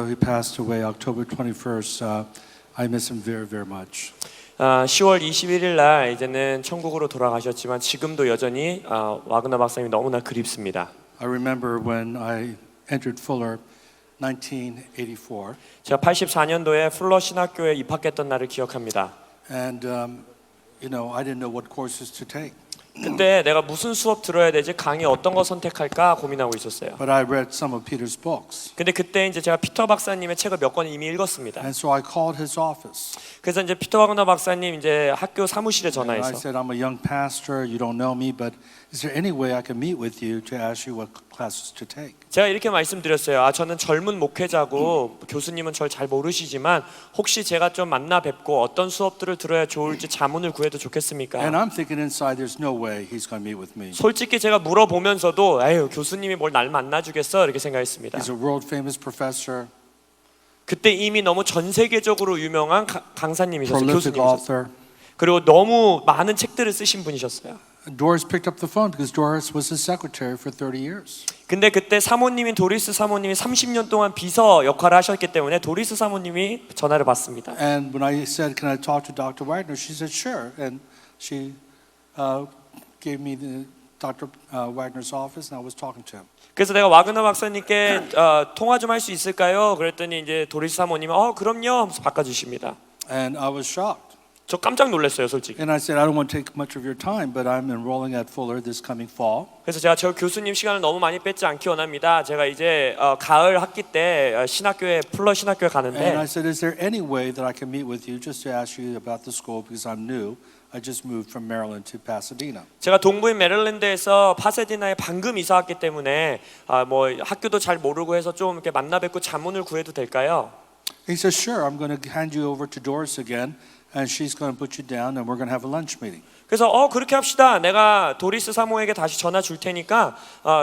He passed away October 21st. I miss him very, very much. 10월 21일 날 이제는 천국으로 돌아가셨지만 지금도 여전히 와그너 박사님이 너무나 그립습니다. I remember when I entered Fuller, 1984. 제가 84년도에 풀러 신학교에 입학했던 날을 기억합니다. And I didn't know what courses to take. 그때 내가 무슨 수업 들어야 되지, 강의 어떤 거 선택할까 고민하고 있었어요. But I read some of Peter's books. 근데 그때 이제 제가 피터 박사님의 책을 몇 권 이미 읽었습니다. And so I called his office. 그래서 이제 피터 와그너 박사님 이제 학교 사무실에 And I 전화해서 said, I'm a young pastor. You don't know me, but is there any way I can meet with you to ask you what classes to take? 제가 이렇게 말씀드렸어요. 저는 젊은 목회자고 교수님은 절 잘 모르시지만 혹시 제가 좀 만나 뵙고 어떤 수업들을 들어야 좋을지 자문을 구해도 좋겠습니까? And I'm thinking inside, there's no way he's going to meet with me. 솔직히 제가 물어보면서도 에휴, 교수님이 뭘 날 만나주겠어 이렇게 생각했습니다. He's a world famous professor, 그때 이미 너무 전 세계적으로 유명한 강사님이셨어요. prolific 교수님이셨어요. author. 그리고 너무 많은 책들을 쓰신 분이셨어요. Doris picked up the phone because Doris was his secretary for 30 years. 근데 그때 사모님인 도리스 사모님이 30년 동안 비서 역할을 하셨기 때문에 도리스 사모님이 전화를 받습니다. And when I said, "Can I talk to Dr. Wagner?" she said, "Sure." And she gave me the Dr. Wagner's office, and I was talking to him. 그래서 내가 와그너 박사님께 통화 좀 할 수 있을까요? 그랬더니 이제 도리스 사모님이 그럼요 하면서 바꿔주십니다. And I was shocked. 저 깜짝 놀랐어요, 솔직히. And I said, "I don't want to take much of your time, but I'm enrolling at Fuller this coming fall." 그래서 제가 저 교수님 시간을 너무 많이 뺏지 않기 원합니다. 제가 이제 가을 학기 때 신학교에 풀러 신학교에 가는데. And I said, "Is there any way that I can meet with you just to ask you about the school because I'm new? I just moved from Maryland to Pasadena." 제가 동부인 메릴랜드에서 파세디나에 방금 이사 왔기 때문에 뭐 학교도 잘 모르고 해서 좀 이렇게 만나 뵙고 자문을 구해도 될까요? He said, "Sure. I'm going to hand you over to Doris again, and she's going to put you down, and we're going to have a lunch meeting." 그래서 그렇게 합시다. 내가 도리스 사모에게 다시 전화 줄 테니까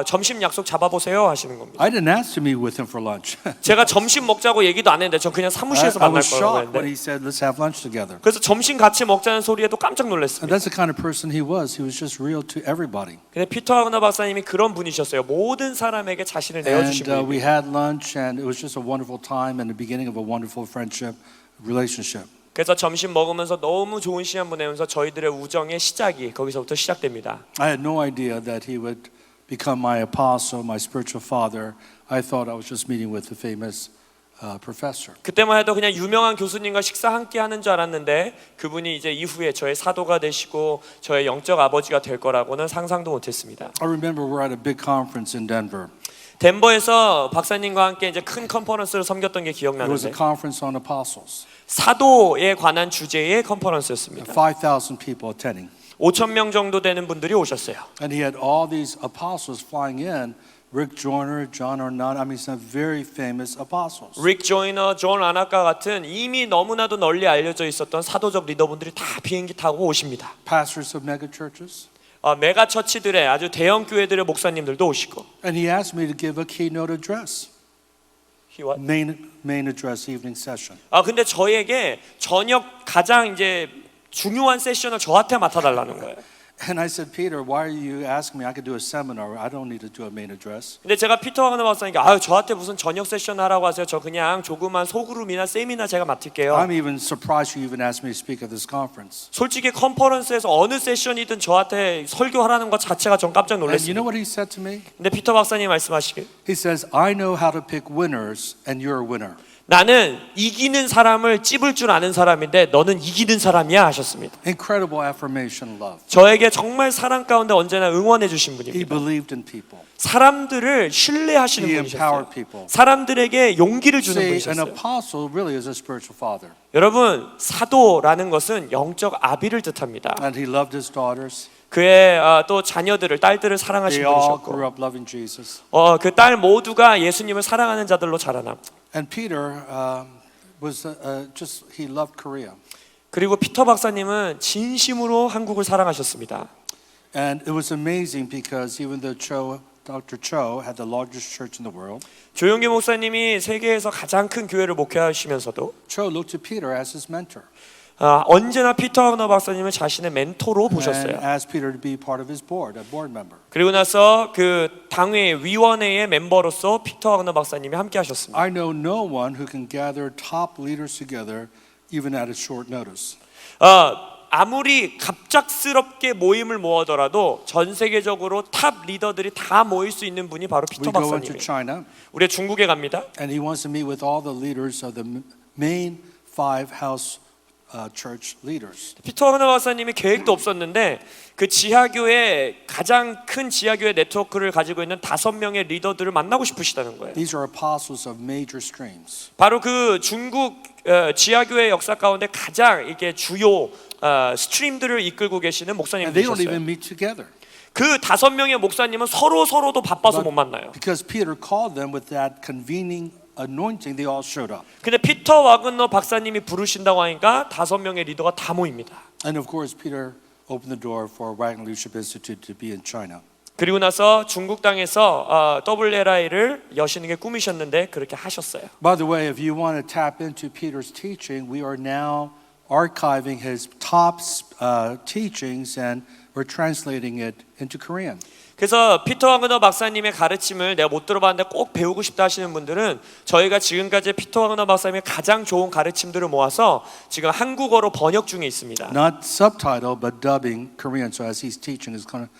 점심 약속 잡아보세요 하시는 겁니다. I didn't ask to meet with him for lunch. 제가 점심 먹자고 얘기도 안 했는데 저 그냥 사무실에서 I 만날 was 거라고 shocked when 했는데. he said, "Let's have lunch together." 그래서 점심 같이 먹자는 소리에도 깜짝 And 놀랐습니다. that's the kind of person he was. He was just real to everybody. 근데 피터 와그너 박사님이 그런 분이셨어요. 모든 사람에게 자신을 내어주신 And we 분이에요. had lunch, and it was just a wonderful time and the beginning of a wonderful friendship relationship. 그래서 점심 먹으면서 너무 좋은 시간 보내면서 저희들의 우정의 시작이 거기서부터 시작됩니다. I had no idea that he would become my apostle, my spiritual father. I thought I was just meeting with the famous professor. 그때만 해도 그냥 유명한 교수님과 식사 함께 하는 줄 알았는데 그분이 이제 이후에 저의 사도가 되시고 저의 영적 아버지가 될 거라고는 상상도 못했습니다. I remember we're at a big conference in Denver. 덴버에서 박사님과 함께 이제 큰 컨퍼런스를 섬겼던 게 It was a 기억나는데 conference on apostles. 사도에 관한 주제의 컨퍼런스였습니다. 5,000 people attending. 5,000명 정도 되는 분들이 오셨어요. And he had all these apostles flying in. Rick Joyner, John Arnott, I mean some very famous apostles. 릭 조이너, 존 아나카 같은 이미 너무나도 널리 알려져 있었던 사도적 리더분들이 다 비행기 타고 오십니다. Pastors of mega churches. 메가 처치들의 아주 대형 교회들의 목사님들도 오시고. And he asked me to give a keynote address. What? Main address evening session. 근데 저에게 저녁 가장 이제 중요한 세션을 저한테 맡아달라는 거예요. And I said, "Peter, why are you asking me? I could do a seminar. I don't need to do a main address." 근데 제가 피터 와그너 박사님께 저한테 무슨 저녁 세션 하라고 하세요. 저 그냥 조그만 소그룹이나 세미나 제가 맡을게요. I'm even surprised you even asked me to speak at this conference. 솔직히 컨퍼런스에서 어느 세션이든 저한테 설교하라는 것 자체가 전 깜짝 And you know 놀랐습니다. what he said to me? 근데 피터 박사님 말씀하시길 He says, "I know how to pick winners, and you're a winner." 나는 이기는 사람을 찝을 줄 아는 사람인데 너는 이기는 사람이야 하셨습니다. Incredible affirmation, love. 저에게 정말 사랑 가운데 언제나 응원해 주신 He 분입니다. believed in people. 사람들을 신뢰하시는 He 분이셨어요. empowered people. 사람들에게 용기를 주는 See, an 분이셨어요. apostle really is a spiritual father. 여러분, 사도라는 것은 영적 아비를 뜻합니다. And he loved his daughters. 그의 또 자녀들을, 딸들을 사랑하신 They all 분이셨고 grew up loving Jesus. 그 딸 모두가 예수님을 사랑하는 자들로 자라나고. And Peter was he loved Korea. 그리고 피터 박사님은 진심으로 한국을 사랑하셨습니다. And it was amazing because even though Dr. Cho had the largest church in the world, 조용기 목사님이 세계에서 가장 큰 교회를 목회하시면서도 Cho looked to Peter as his mentor. 언제나 피터 와그너 박사님을 자신의 멘토로 and 보셨어요. asked Peter to be part of his board, a board member. 그리고 나서 그 당회 위원회의 멤버로서 피터 와그너 박사님이 함께 하셨습니다. I know no one who can gather top leaders together even at a short notice. 아무리 갑작스럽게 모임을 모으더라도 전 세계적으로 탑 리더들이 다 모일 수 있는 분이 바로 피터 We go into 박사님이에요. China, 우리 중국에 갑니다. and he wants to meet with all the leaders of the main five house church leaders. 피터 와그너 박사님이 계획도 없었는데 그 지하교회 가장 큰 지하교회 네트워크를 가지고 있는 5명의 리더들을 만나고 싶으시다는 거예요. These are apostles of major streams. 바로 그 중국 지하교회 역사 가운데 가장 이게 주요 스트림들을 이끌고 계시는 And they don't 목사님이셨어요. even meet together 그 5명의 목사님은 서로도 바빠서 못 만나요. because Peter called them with that convening anointing. They all showed up. 근데 피터 와그너 박사님이 부르신다고 하니까 5명의 리더가 다 모입니다. And of course, Peter opened the door for Wagner Leadership Institute to be in China. 그리고 나서 중국 땅에서 WLI를 여시는 게 꿈이셨는데 그렇게 하셨어요. By the way, if you want to tap into Peter's teaching, we are now archiving his top teachings and we're translating it into Korean. 그래서 피터 와그너 박사님의 가르침을 내가 못 들어봤는데 꼭 배우고 싶다 하시는 분들은 저희가 지금까지 피터 와그너 박사님의 가장 좋은 가르침들을 모아서 지금 한국어로 번역 중에 있습니다. Not subtitle, but dubbing Korean. So as he's teaching, it's going to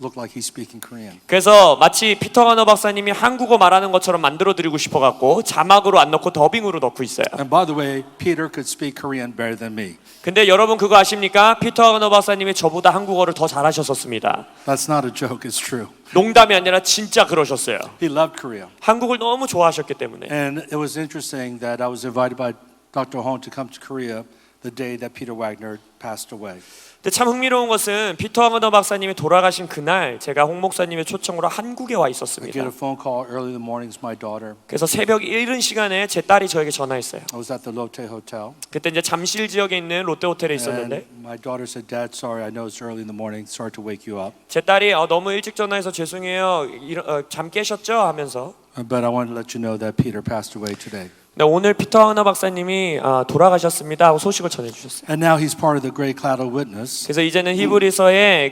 look like he's speaking Korean. 그래서 마치 피터 와그너 박사님이 한국어 말하는 것처럼 만들어 드리고 싶어 갖고 자막으로 안 넣고 더빙으로 넣고 있어요. And by the way, Peter could speak Korean better than me. 근데 여러분 그거 아십니까? 피터 와그너 박사님이 저보다 한국어를 더 잘하셨었습니다. That's not a joke, it's true. 농담이 아니라 진짜 그러셨어요. He loved Korea. 한국을 너무 좋아하셨기 때문에. And it was interesting that I was invited by Dr. Hong to come to Korea the day that Peter Wagner passed away. 근데 참 흥미로운 것은 피터 와그너 박사님이 돌아가신 그날 제가 홍 목사님의 초청으로 한국에 와 I 있었습니다. get a phone call early in the morning. It's my daughter. 그래서 새벽 이른 시간에 제 딸이 저에게 전화했어요. I was at the Lotte Hotel. 그때 이제 잠실 지역에 있는 롯데 호텔에 있었는데 And my daughter said, Dad, sorry, I know it's early in the morning. Sorry to wake you up. 제 딸이 너무 일찍 전화해서 죄송해요. 잠 깨셨죠? 하면서 But I want to let you know that Peter passed away today. 네, 오늘 피터 와그너 박사님이 돌아가셨습니다 하고 소식을 전해주셨어요. And now he's part of the great cloud of witness. 그래서 이제는 히브리서의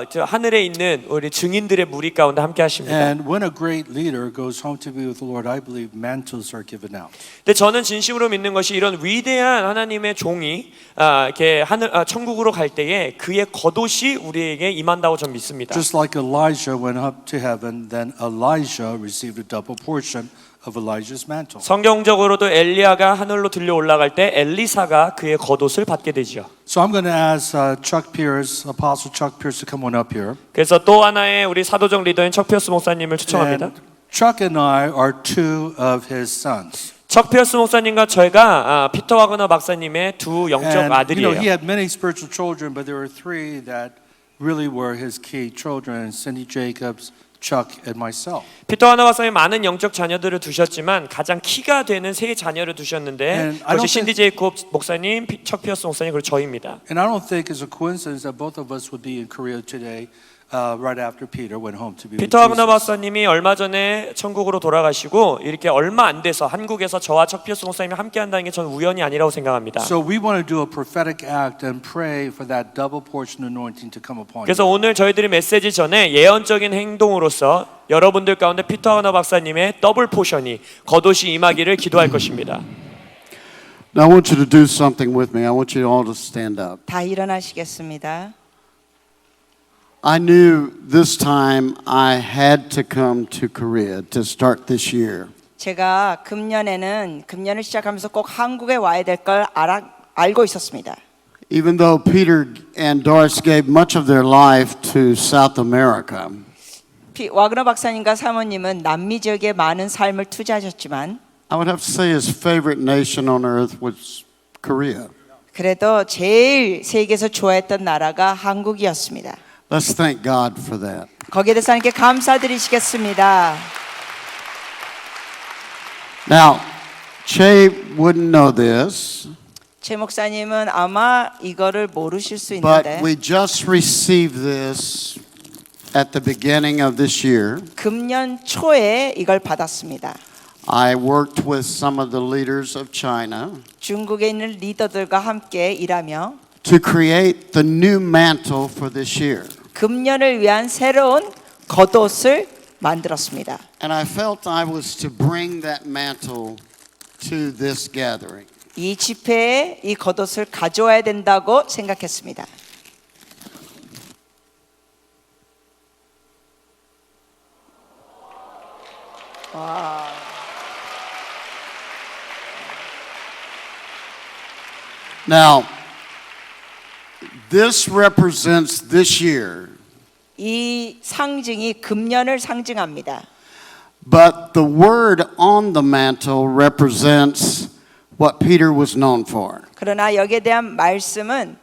저 하늘에 있는 우리 증인들의 무리 가운데 함께 하십니다. And when a great leader goes home to be with the Lord, I believe mantles are given out. 근데 저는 진심으로 믿는 것이 이런 위대한 하나님의 종이 이렇게 천국으로 갈 때에 그의 겉옷이 우리에게 임한다고 저는 믿습니다. Just like Elijah went up to heaven, then Elijah received a double portion of Elijah's mantle. 성경적으로도 엘리야가 하늘로 들려 올라갈 때 엘리사가 그의 겉옷을 받게 되지요. So I'm going to ask Chuck Pierce, Apostle Chuck Pierce, to come on up here. 그래서 또 하나의 우리 사도적 리더인 척 피어스 목사님을 초청합니다. And Chuck and I are two of his sons. 척 피어스 목사님과 저희가 피터 와그너 박사님의 두 영적 And 아들이에요. he had many spiritual children, but there were three that really were his key children: Cindy Jacobs, Chuck, and myself. 피터 와그너 박사님 많은 영적 자녀들을 두셨지만 가장 키가 되는 세 자녀를 두셨는데 And I don't 그것이 신디 제이콥 목사님, 척 피어스 목사님 그리고 저입니다. And I don't think it's a coincidence that both of us would be in Korea today, right after Peter went home to be with 피터 와그너 Jesus. 박사님이 얼마 전에 천국으로 돌아가시고 이렇게 얼마 안 돼서 한국에서 저와 척 피어스 목사님이 함께 한다는 게 저는 우연이 아니라고 생각합니다. So we want to do a prophetic act and pray for that double portion anointing to come upon 그래서 you. 오늘 저희들이 메시지 전에 예언적인 행동으로서 여러분들 가운데 피터 와그너 박사님의 더블 포션이 겉옷이 임하기를 기도할 것입니다. Now I want you to do something with me. I want you all to stand up. 다 일어나시겠습니다. I knew this time I had to come to Korea to start this year. 제가 금년을 시작하면서 꼭 한국에 와야 될 걸 알고 있었습니다. Even though Peter and Doris gave much of their life to South America, 와그너 박사님과 사모님은 남미 지역에 많은 삶을 투자하셨지만 I would have to say his favorite nation on earth was Korea. 그래도 제일 세계에서 좋아했던 나라가 한국이었습니다. Let's thank God for that. 거기에 대해서 하나님께 감사드리시겠습니다. Now, Che wouldn't know this, 최 목사님은 아마 이거를 모르실 수 있는데 but we just received this at the beginning of this year. 금년 초에 이걸 받았습니다. I worked with some of the leaders of China 중국에 있는 리더들과 함께 일하며 to create the new mantle for this year. 금년을 위한 새로운 겉옷을 만들었습니다. And I felt I was to bring that mantle to this gathering. 이 집회에 이 겉옷을 가져와야 된다고 생각했습니다. Now, this represents this year, 이 상징이 금년을 상징합니다. but the word on the mantle represents what Peter was known for. 그러나 여기에 대한 말씀은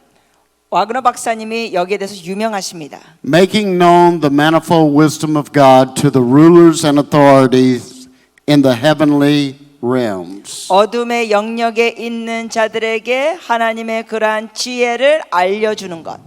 와그너 박사님이 여기에 대해서 유명하십니다. Making known the manifold wisdom of God to the rulers and authorities in the heavenly realms. 어둠의 영역에 있는 자들에게 하나님의 그러한 지혜를 알려주는 것.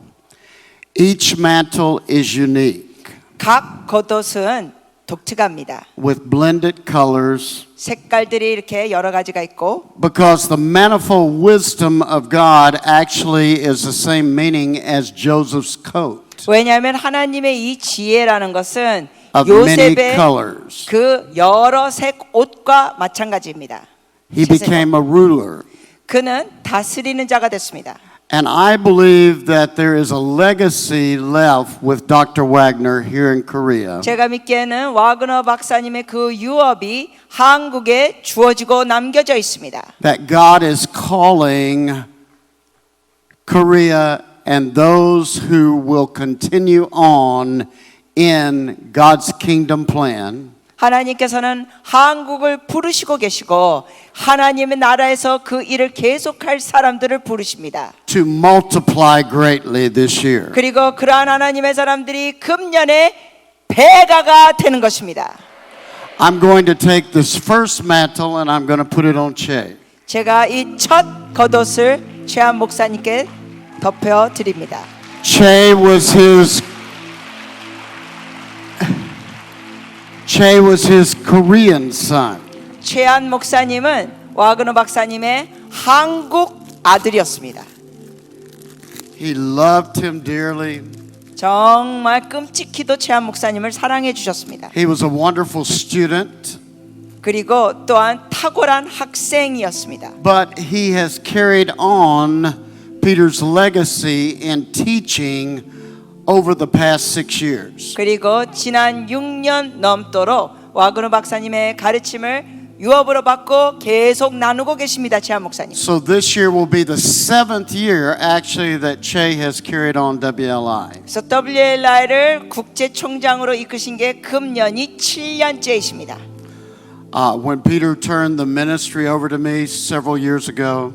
Each mantle is unique 각 겉옷은 독특합니다. with blended colors 색깔들이 이렇게 여러 가지가 있고 because the manifold wisdom of God actually is the same meaning as Joseph's coat 왜냐하면 하나님의 이 지혜라는 것은 of many 요셉의 colors. 그 여러 색 옷과 마찬가지입니다. He became a ruler. 그는 다스리는 자가 됐습니다. And I believe that there is a legacy left with Dr. Wagner here in Korea. 제가 믿기에는 와그너 박사님의 그 유업이 한국에 주어지고 남겨져 있습니다. That God is calling Korea and those who will continue on in God's kingdom plan 하나님께서는 한국을 부르시고 계시고 하나님의 나라에서 그 일을 계속할 사람들을 부르십니다. to multiply greatly this year. 그리고 그러한 하나님의 사람들이 금년에 배가가 되는 것입니다. I'm going to take this first mantle and I'm going to put it on Che. 제가 이 첫 겉옷을 최한 목사님께 덮여 드립니다. Che was his Korean son. 최한 목사님은 와그너 박사님의 한국 아들이었습니다. He loved him dearly. 정말 끔찍히도 최한 목사님을 사랑해 주셨습니다. He was a wonderful student, 그리고 또한 탁월한 학생이었습니다. but he has carried on Peter's legacy in teaching over the past 6 years. 그리고 지난 6년 넘도록 와그너 박사님의 가르침을 유업으로 받고 계속 나누고 계십니다. 최한 목사님. So this year will be the 7th year actually that Che has carried on WLI. 그래서 WLI를 국제총장으로 이끄신 게 금년이 7년째이십니다. When Peter turned the ministry over to me several years ago,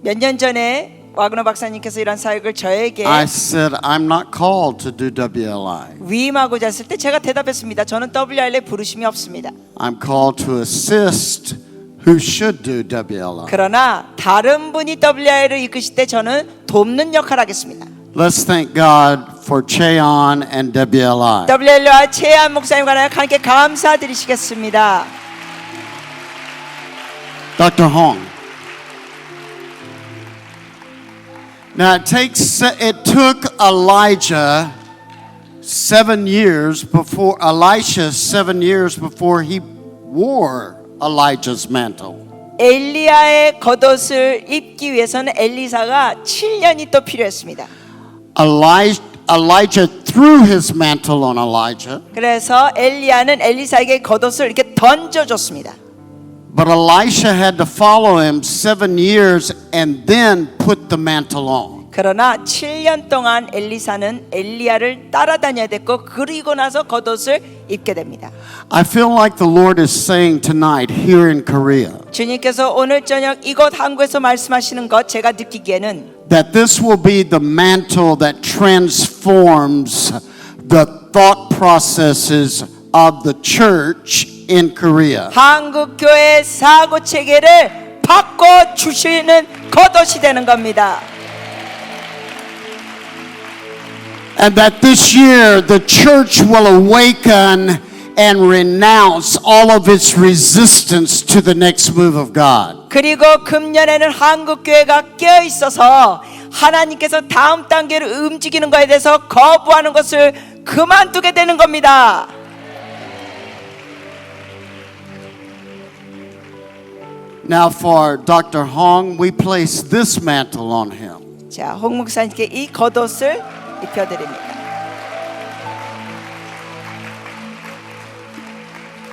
몇 년 전에 와그너 박사님께서 이런 사역을 저에게 I said, I'm not called to do WLI. 위임하고자 했을 때 제가 대답했습니다. 저는 WLI에 부르심이 없습니다. I'm called to assist who should do WLI. 그러나 다른 분이 WLI를 이끄실 때 저는 돕는 역할을 하겠습니다. Let's thank God for Cheon and WLI. WLI와 최한 목사님과 함께 감사드리시겠습니다. Dr. Hong. Now it took Elisha 7 years before he wore Elijah's mantle. 엘리야의 겉옷을 입기 위해서는 엘리사가 7년이 또 필요했습니다. Elijah threw his mantle on Elijah, 그래서 엘리야는 엘리사에게 겉옷을 이렇게 던져줬습니다. but Elisha had to follow him 7 years and then put the mantle on. 그러나 7년 동안 엘리사는 엘리야를 따라다녀야 됐고 그리고 나서 겉옷을 입게 됩니다. I feel like the Lord is saying tonight here in Korea 주님께서 오늘 저녁 이곳 한국에서 말씀하시는 것 제가 느끼기에는 that this will be the mantle that transforms the thought processes of the church in Korea. 한국 교회의 사고 체계를 바꿔 주시는 겉옷이 되는 겁니다. And that this year the church will awaken and renounce all of its resistance to the next move of God. 그리고 금년에는 한국 교회가 깨어 있어서 하나님께서 다음 단계로 움직이는 것에 대해서 거부하는 것을 그만두게 되는 겁니다. Now for Dr. Hong, we place this mantle on him. 자, 홍 목사님께 이 겉옷을 입혀드립니다.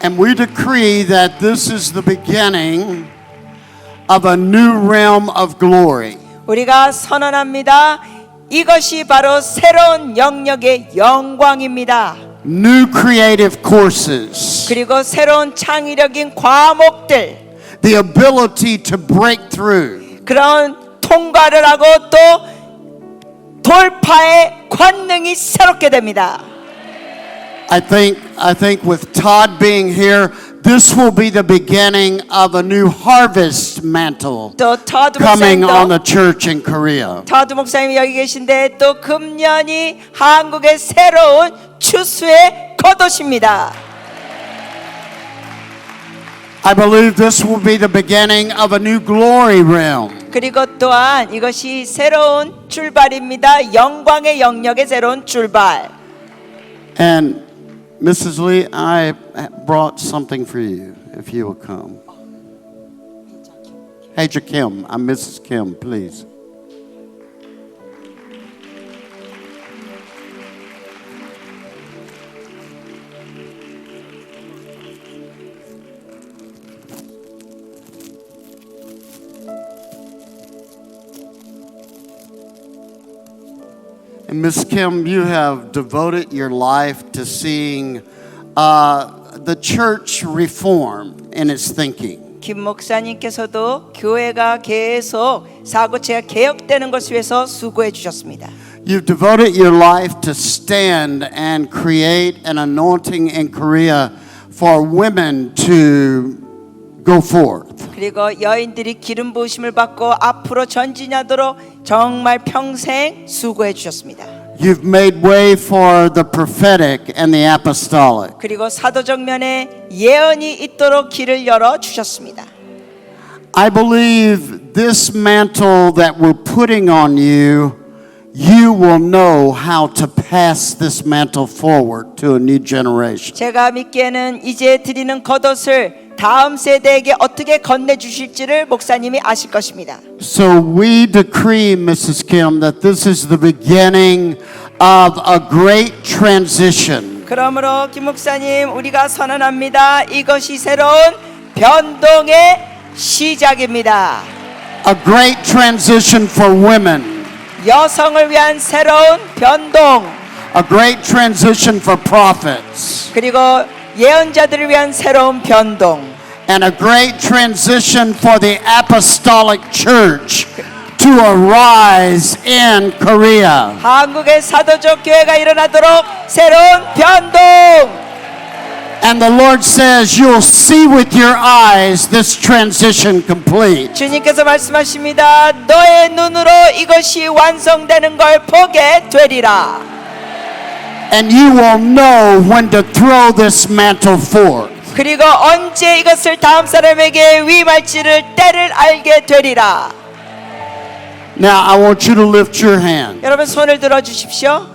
And we decree that this is the beginning of a new realm of glory. 우리가 선언합니다. 이것이 바로 새로운 영역의 영광입니다. New creative courses. 그리고 새로운 창의력인 과목들, The ability to break through. 그런 통과를 하고 또 돌파의 권능이 새롭게 됩니다. I think with Todd being here, this will be the beginning of a new harvest mantle 또 터드 coming on the 목사님도 church in Korea. 터드 목사님이 여기 계신데 또 금년이 한국의 새로운 추수의 겉옷입니다. I believe this will be the beginning of a new glory realm. 그리고 또한 이것이 새로운 출발입니다. 영광의 영역의 새로운 출발. And Mrs. Lee, I brought something for you, if you will come. Hey, Kim, I'm Mrs. Kim, please. And Miss Kim, you have devoted your life to seeing the church reform in its thinking. 김 목사님께서도 교회가 계속 사고체가 개혁되는 것을 위해서 수고해 주셨습니다. You've devoted your life to stand and create an anointing in Korea for women to go forth. 그리고 여인들이 기름 부으심을 받고 앞으로 전진하도록 정말 평생 수고해 주셨습니다. You've made way for the prophetic and the apostolic. 그리고 사도적 면에 예언이 있도록 길을 열어 주셨습니다. I believe this mantle that we're putting on you, you will know how to pass this mantle forward to a new generation. 제가 믿기에는 이제 드리는 겉옷을 다음 세대에게 어떻게 건네 주실지를 목사님이 아실 것입니다. So we decree, Mrs. Kim, that this is the beginning of a great transition. 그러므로 김 목사님 우리가 선언합니다. 이것이 새로운 변동의 시작입니다. A great transition for women. 여성을 위한 새로운 변동, A great transition for prophets. 그리고 예언자들을 위한 새로운 변동, And a great transition for the apostolic church to arise in Korea. 한국의 사도적 교회가 일어나도록 새로운 변동. And the Lord says, you'll see with your eyes this transition complete. 주님께서 말씀하십니다. 너의 눈으로 이것이 완성되는 걸 보게 되리라. And you will know when to throw this mantle forth. 그리고 언제 이것을 다음 사람에게 위임할지를 때를 알게 되리라. Now I want you to lift your hand 여러분 손을 들어 주십시오.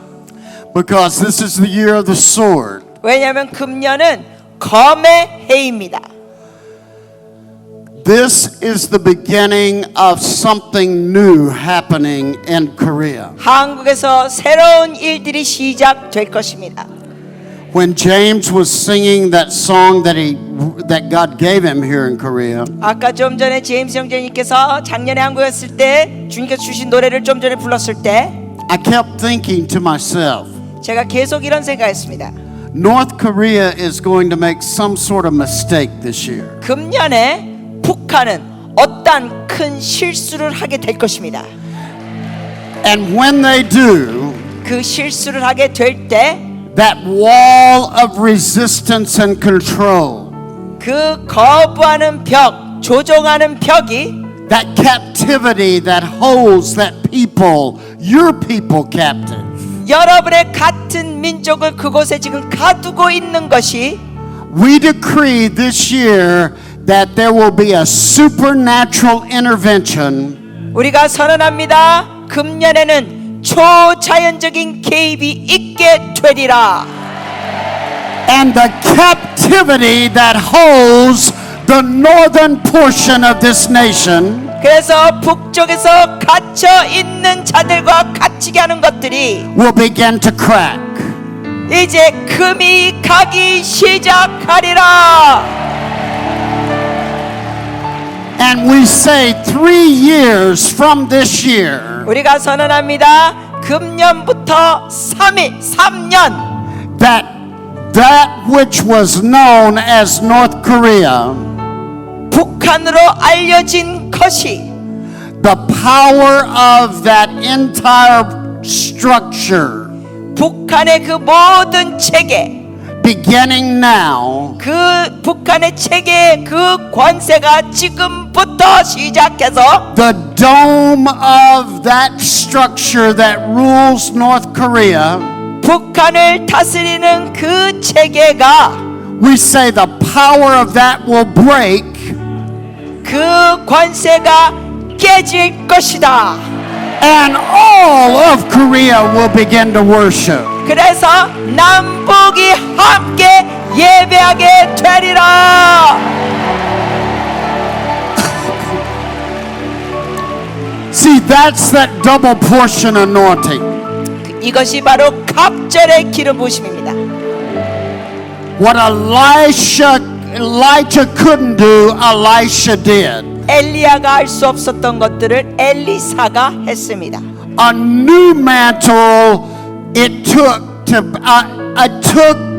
because this is the year of the sword. 왜냐하면 금년은 검의 해입니다. This is the beginning of something new happening in Korea. 한국에서 새로운 일들이 시작될 것입니다. When James was singing that song that God gave him here in Korea, 아까 좀 전에 제임스 형제님께서 작년에 한국에 왔을 때 주님께서 주신 노래를 좀 전에 불렀을 때 I kept thinking to myself, 제가 계속 이런 생각했습니다. North Korea is going to make some sort of mistake this year. 금년에 북한은 어떤 큰 실수를 하게 될 것입니다. And when they do, 그 실수를 하게 될 때 that wall of resistance and control, 그 거부하는 벽, 조종하는 벽이 that captivity that holds that people, your people captive, 여러분의 같은 민족을 그곳에 지금 가두고 있는 것이 we decree this year that there will be a supernatural intervention 우리가 선언합니다. 금년에는 초자연적인 개입이 있게 되리라. and the captivity that holds the northern portion of this nation 그래서 북쪽에서 갇혀 있는 자들과 갇히게 하는 것들이 will begin to crack. 이제 금이 가기 시작하리라. And we say 3 years from this year 우리가 선언합니다. 금년부터 3년 that which was known as North Korea, 북한으로 알려진 것이 the power of that entire structure 북한의 그 모든 체계, beginning now 그 북한의 체계의 그 권세가 지금부터 시작해서 the dome of that structure that rules North Korea, 북한을 다스리는 그 체계가 we say the power of that will break 그 관세가 깨질 것이다. and all of Korea will begin to worship. 그래서 남북이 함께 예배하게 되리라. See, that's that double portion anointing. 이것이 바로 갑절의 기름 부심입니다. What Elijah couldn't do, Elisha did. 엘리야가 할 수 없었던 것들을 엘리사가 했습니다. A new mantle it took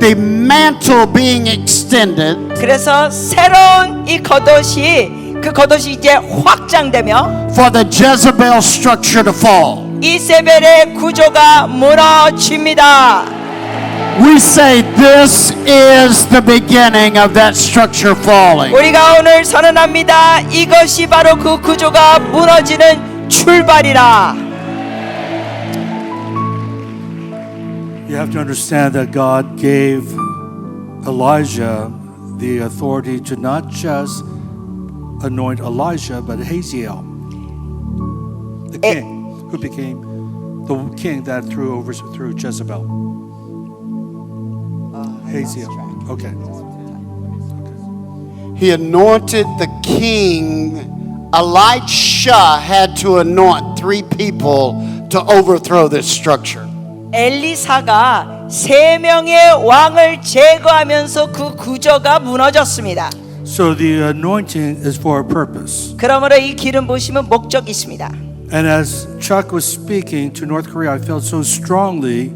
the mantle being extended 그래서 새로운 이 겉옷이 그 겉옷이 이제 확장되며 for the Jezebel structure to fall. 이세벨의 구조가 무너집니다. We say this is the beginning of that structure falling. 우리가 오늘 선언합니다. 이것이 바로 그 구조가 무너지는 출발이라. You have to understand that God gave Elijah the authority to not just anoint Elijah, but Hazael, the king, who became the king that threw Jezebel. Hazael. Okay. He anointed the king. Elisha had to anoint 3 people to overthrow this structure. 엘리사가 3명의 왕을 제거하면서 그 구조가 무너졌습니다. So the anointing is for a purpose. 그러므로 이 기름 부심은 목적이 있습니다. And as Chuck was speaking to North Korea, I felt so strongly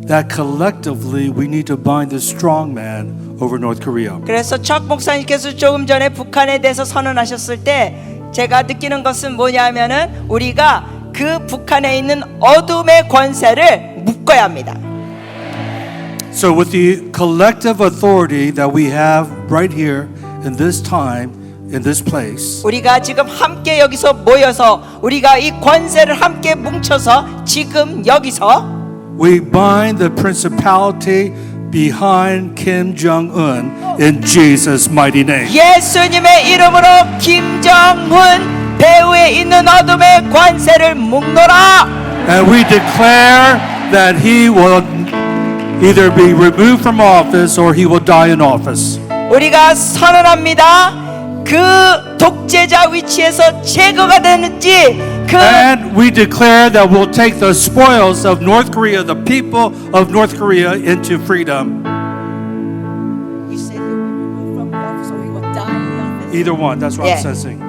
that collectively we need to bind this strong man over North Korea. 그래서 척 목사님께서 조금 전에 북한에 대해서 선언하셨을 때 제가 느끼는 것은 뭐냐면은 우리가 그 북한에 있는 어둠의 권세를 묶어야 합니다. So with the collective authority that we have right here in this time, in this place, 우리가 지금 함께 여기서 모여서 우리가 이 권세를 함께 뭉쳐서 지금 여기서 we bind the principality behind Kim Jong-un in Jesus' mighty name. 예수님의 이름으로 김정은 배후에 있는 어둠의 권세를 묶노라. And we declare that he will either be removed from office or he will die in office. 우리가 선언합니다. 그 독재자 위치에서 제거가 되는지 그 And we declare that we'll take the spoils of North Korea, the people of North Korea, into freedom. Either one, that's what Yeah. I'm sensing.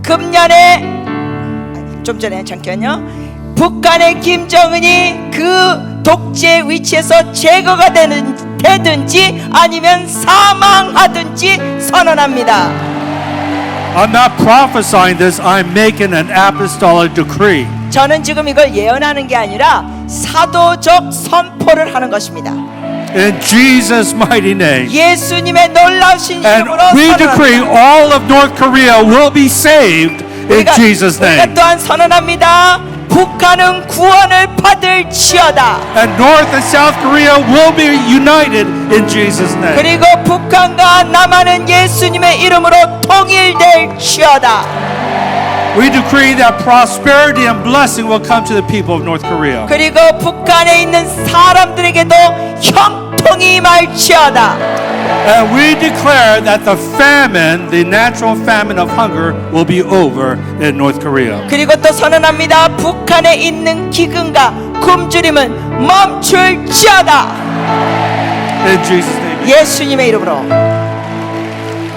금년에 좀 전에 잠깐요. 북한의 김정은이 그 독재 위치에서 제거가 되든지 아니면 사망하든지 선언합니다. I'm not prophesying this, I'm making an apostolic decree. 저는 지금 이걸 예언하는 게 아니라 사도적 선포를 하는 것입니다. In Jesus' mighty name. 예수님의 놀라우신 And 이름으로 we decree 선언합니다. all of North Korea will be saved in Jesus' 우리가 name. 또한 선언합니다. 북한은 구원을 받을지어다. And North and South Korea will be united in Jesus' name. 그리고 북한과 남한은 예수님의 이름으로 통일될지어다. We decree that prosperity and blessing will come to the people of North Korea. 그리고 북한에 있는 사람들에게도 형통이 임할지어다. And we declare that the famine, the natural famine of hunger, will be over in North Korea. 그리고 또 선언합니다. 북한에 있는 기근과 굶주림은 멈출지어다. In Jesus' name. 예수님의 이름으로.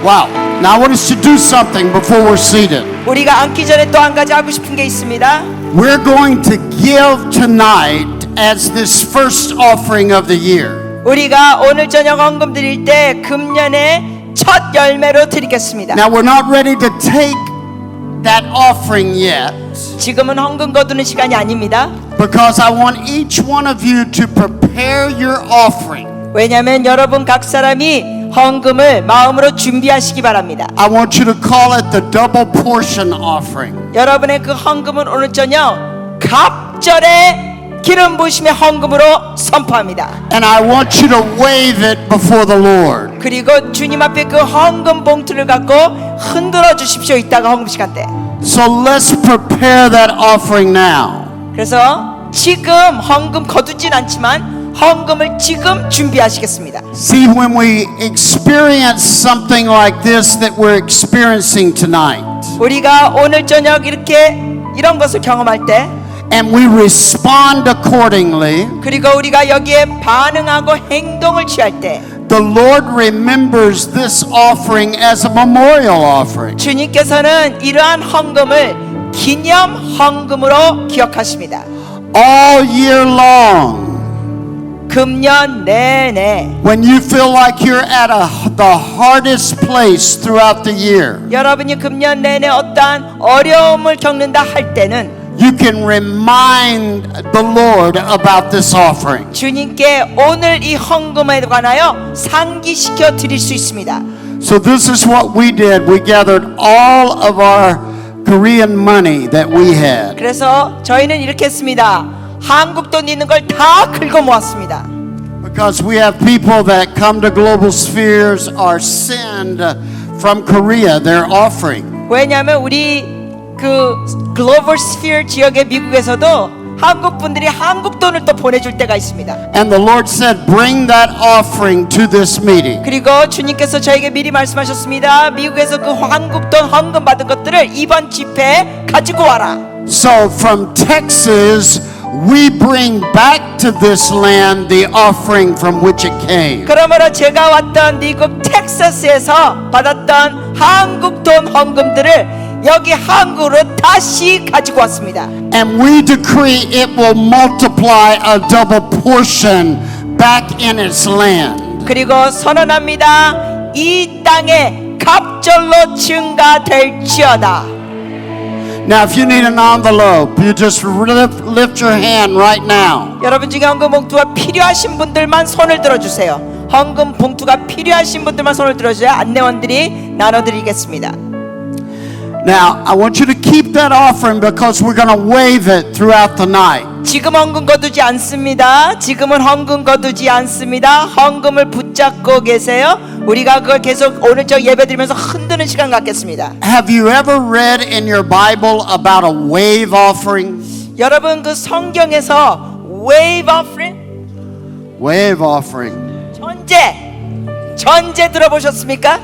Wow. Now I want us to do something before we're seated. 우리가 앉기 전에 또 한 가지 하고 싶은 게 있습니다. We're going to give tonight as this first offering of the year. 우리가 오늘 저녁 헌금 드릴 때 금년의 첫 열매로 드리겠습니다. Now we're not ready to take that offering yet 지금은 헌금 거두는 시간이 아닙니다. because I want each one of you to prepare your offering. 왜냐하면 여러분 각 사람이 헌금을 마음으로 준비하시기 바랍니다. I want you to call it the double portion offering. 여러분의 그 헌금은 오늘 저녁 갑절의 기름 부으심의 헌금으로 선포합니다. And I want you to wave it before the Lord. 그리고 주님 앞에 그 헌금 봉투를 갖고 흔들어 주십시오. 이따가 헌금 시간 때. So let's prepare that offering now. 그래서 지금 헌금 거두진 않지만 헌금을 지금 준비하시겠습니다. See, when we experience something like this that we're experiencing tonight, 우리가 오늘 저녁 이렇게 이런 것을 경험할 때 and we respond accordingly, 그리고 우리가 여기에 반응하고 행동을 취할 때 the Lord remembers this offering as a memorial offering. 주님께서는 이러한 헌금을 기념 헌금으로 기억하십니다. All year long, 금년 내내 when you feel like you're at the hardest place throughout the year, 여러분이 금년 내내 어떠한 어려움을 겪는다 할 때는 you can remind the Lord about this offering. 주님께 오늘 이 헌금에 관하여 상기시켜 드릴 수 있습니다. So this is what we did. We gathered all of our Korean money that we had. 그래서 저희는 이렇게 했습니다. 한국 돈 있는 걸 다 긁어 모았습니다. Because we have people that come to Global Spheres or send from Korea their offering. 왜냐하면 우리 그 글로벌 스피어 지역의 미국에서도 한국 분들이 한국 돈을 또 보내줄 때가 있습니다. And the Lord said, bring that offering to this meeting. 그리고 주님께서 저에게 미리 말씀하셨습니다. 미국에서 그 한국 돈 헌금 받은 것들을 이번 집회에 가지고 와라. So from Texas, we bring back to this land the offering from which it came. 그러므로 제가 왔던 미국 텍사스에서 받았던 한국 돈 헌금들을 여기 한국으로 다시 가지고 왔습니다. And we decree it will multiply a double portion back in its land. 그리고 선언합니다. 이 땅에 갑절로 증가될지어다. Now, if you need an envelope, you just lift your hand right now. 여러분 중에 헌금 봉투가 필요하신 분들만 손을 들어주세요. 헌금 봉투가 필요하신 분들만 손을 들어주세요. 안내원들이 나눠드리겠습니다. Now, I want you to keep that offering because we're going to wave it throughout the night. 지금 헌금 거두지 않습니다. 지금은 헌금 거두지 않습니다. 헌금을 붙잡고 계세요. 우리가 그걸 계속 오늘 저 예배 드리면서 흔드는 시간 갖겠습니다. Have you ever read in your Bible about a wave offering? 여러분 그 성경에서 wave offering, Wave offering. 전제 들어보셨습니까?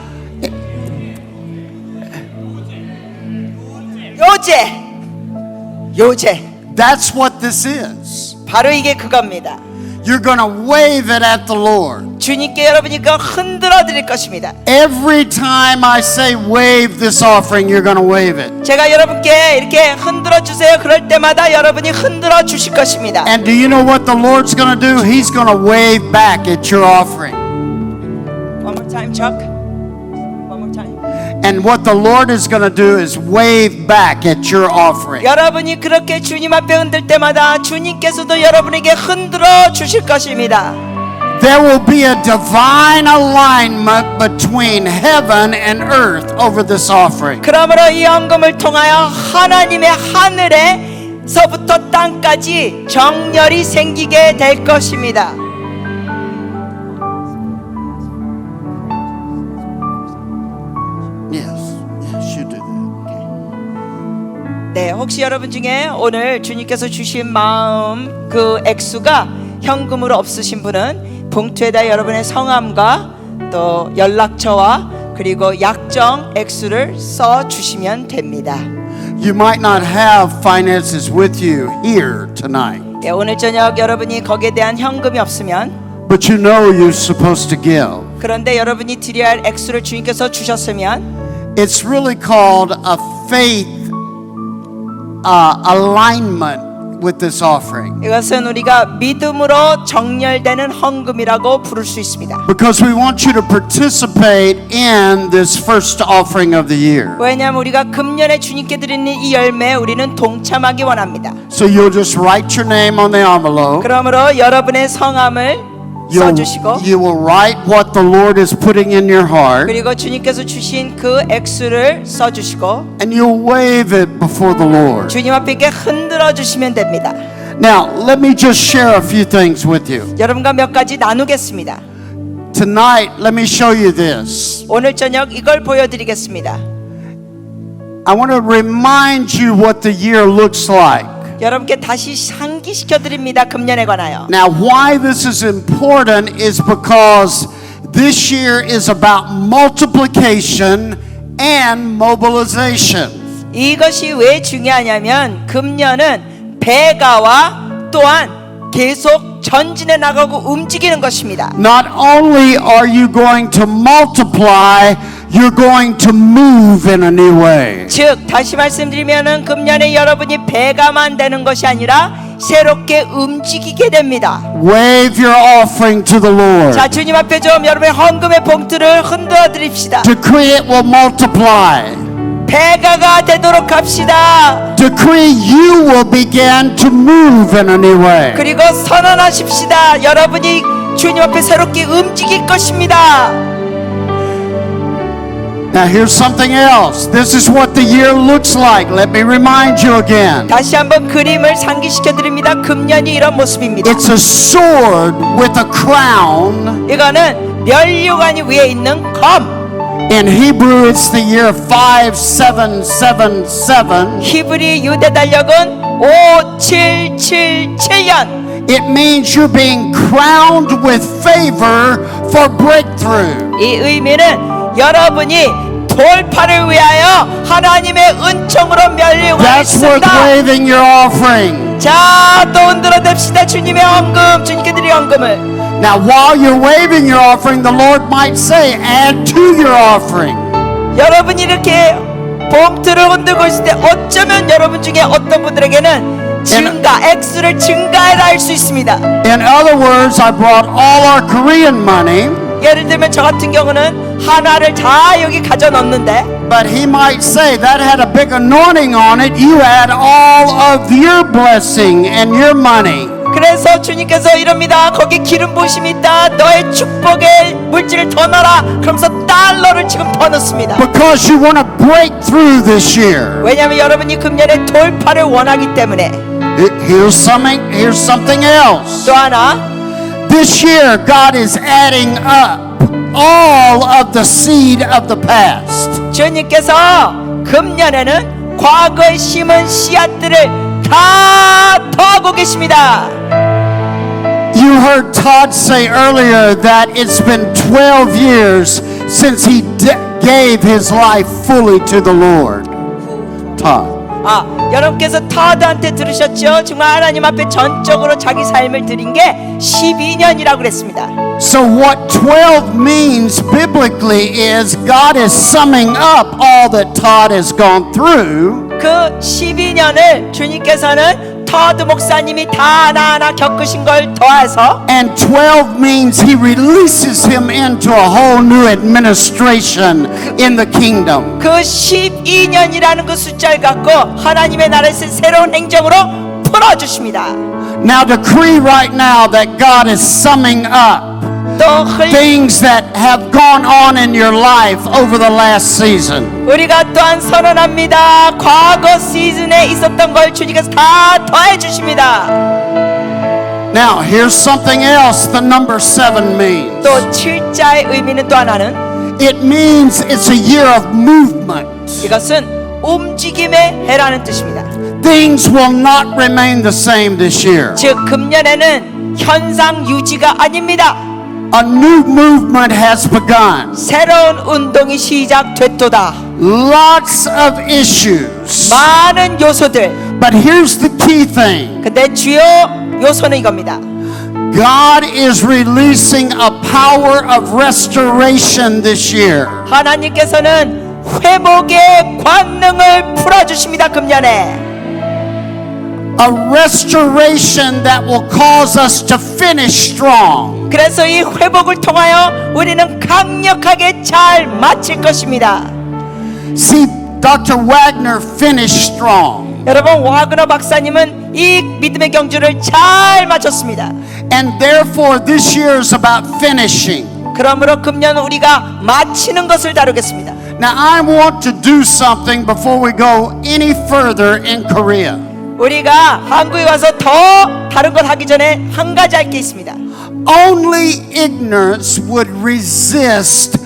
요제. That's what this is. 바로 이게 그겁니다. You're going to wave it at the Lord. 주님께 여러분이 그걸 흔들어 드릴 것입니다. Every time I say wave this offering, you're going to wave it. 제가 여러분께 이렇게 흔들어 주세요. 그럴 때마다 여러분이 흔들어 주실 것입니다. And do you know what the Lord's going to do? He's going to wave back at your offering. One more time, Chuck. One more time. And what the Lord is going to do is wave back at your offering. 여러분이 그렇게 주님 앞에 흔들 때마다 주님께서도 여러분에게 흔들어 주실 것입니다. There will be a divine alignment between heaven and earth over this offering. 그러므로 이 헌금을 통하여 하나님의 하늘에 하늘에서부터 땅까지 정렬이 생기게 될 것입니다. Yes, you do that. 네, 혹시 여러분 중에 오늘 주님께서 주신 마음 그 액수가 현금으로 없으신 분은 봉투에다 여러분의 성함과 또 연락처와 그리고 약정 액수를 써 주시면 됩니다. You might not have finances with you here tonight, 네, 오늘 저녁 여러분이 거기에 대한 현금이 없으면 but you know you're supposed to give. 그런데 여러분이 드려야 할 액수를 주님께서 주셨으면 It's really called a faith alignment with this offering, 이것은 우리가 믿음으로 정렬되는 헌금이라고 부를 수 있습니다. because we want you to participate in this first offering of the year. 왜냐하면 우리가 금년에 주님께 드리는 이 열매에 우리는 동참하기 원합니다. So you'll just write your name on the envelope. 그러므로 여러분의 성함을 써주시고 You will write what the Lord is putting in your heart, 그리고 주님께서 주신 그 액수를 써주시고 and you'll wave it before the Lord. 주님 앞에 이렇게 흔들어 주시면 됩니다. Now, let me just share a few things with you. 여러분과 몇 가지 나누겠습니다. Tonight, let me show you this. 오늘 저녁 이걸 보여드리겠습니다. I want to remind you what the year looks like. 여러분께 다시 상기시켜 드립니다. 금년에 관하여. Now, why this is important is because this year is about multiplication and mobilization. 이것이 왜 중요하냐면 금년은 배가와 또한 계속 전진해 나가고 움직이는 것입니다. Not only are you going to multiply, you're going to move in a new way. 즉 다시 말씀드리면은 금년에 여러분이 배가만 되는 것이 아니라 새롭게 움직이게 됩니다. Wave your offering to the Lord. 자, 주님 앞에 좀 여러분의 헌금의 봉투를 흔들어 드립시다. Decree it will multiply. 배가가 되도록 합시다. Decree you will begin to move in a new way. 그리고 선언하십시다. 여러분이 주님 앞에 새롭게 움직일 것입니다. Now here's something else. This is what the year looks like. Let me remind you again. 다시 한번 그림을 상기시켜 드립니다. 금년이 이런 모습입니다. It's a sword with a crown. 이거는 면류관이 위에 있는 검. In Hebrew, it's the year 5777. 히브리 유대 달력은 5777년. It means you're being crowned with favor for breakthrough. 이 의미는 여러분이 돌파를 위하여 하나님의 은총으로 면류관을 That's worth 쓴다. waving your offering. 자, 또 흔들어 댑시다. 주님의 헌금, 주님께 드릴 헌금을. Now, while you're waving your offering, the Lord might say, add to your offering. 여러분이 이렇게 봉투를 흔들고 있을 때 어쩌면 여러분 중에 어떤 분들에게는 액수를 증가해라 할 수 있습니다. In other words, I brought all our Korean money, 예를 들면 저 같은 경우는 하나를 다 여기 가져 넣는데 but he might say that had a big anointing on it. You add all of your blessing and your money. 그래서 주님께서 이럽니다. 거기 기름 부으심이 있다. 너의 축복의 물질을 더 넣어라. 그러면서 달러를 지금 더 넣습니다. Because you want to break through this year. 왜냐하면 여러분이 금년에 돌파를 원하기 때문에. Here's something else. 또 하나, This year, God is adding up all of the seed of the past. 주님께서 금년에는 과거에 심은 씨앗들을 다 더하고 계십니다. You heard Todd say earlier that it's been 12 years since he gave his life fully to the Lord. Todd. 여러분께서 타드한테 들으셨죠? 정말 하나님 앞에 전적으로 자기 삶을 드린 게 12년이라고 그랬습니다. So what 12 means biblically is God is summing up all that Todd has gone through. 그 12년을 주님께서는 터드 목사님이 다 하나하나 겪으신 걸 더해서 And 12 means he releases him into a whole new administration in the kingdom. 그 12년이라는 그 숫자를 갖고 하나님의 나라에서 새로운 행정으로 풀어주십니다. Now decree right now that God is summing up 또 things that have gone on in your life over the last season. 우리가 또한 선언합니다. 과거 시즌에 있었던 걸 주님께서 다 더해 주십니다. Now, here's something else the number 7 means. 또 7자의 의미는 또 하나는 It means it's a year of movement. 이것은 움직임의 해라는 뜻입니다. Things will not remain the same this year. 즉 금년에는 현상 유지가 아닙니다. A new movement has begun. 새로운 운동이 시작됐도다. Lots of issues. 많은 요소들. But here's the key thing. 근데 주요 요소는 이겁니다. God is releasing a power of restoration this year. 하나님께서는 회복의 권능을 풀어주십니다. 금년에 A restoration that will cause us to finish strong. 그래서 이 회복을 통하여 우리는 강력하게 잘 마칠 것입니다. See, Dr. Wagner finished strong. 여러분 와그너 박사님은 이 믿음의 경주를 잘 마쳤습니다. And therefore this year is about finishing. 그러므로 금년 우리가 마치는 것을 다루겠습니다. Now I want to do something before we go any further in Korea. 우리가 한국에 와서 더 다른 걸 하기 전에 한 가지 할 게 있습니다. Only ignorance would resist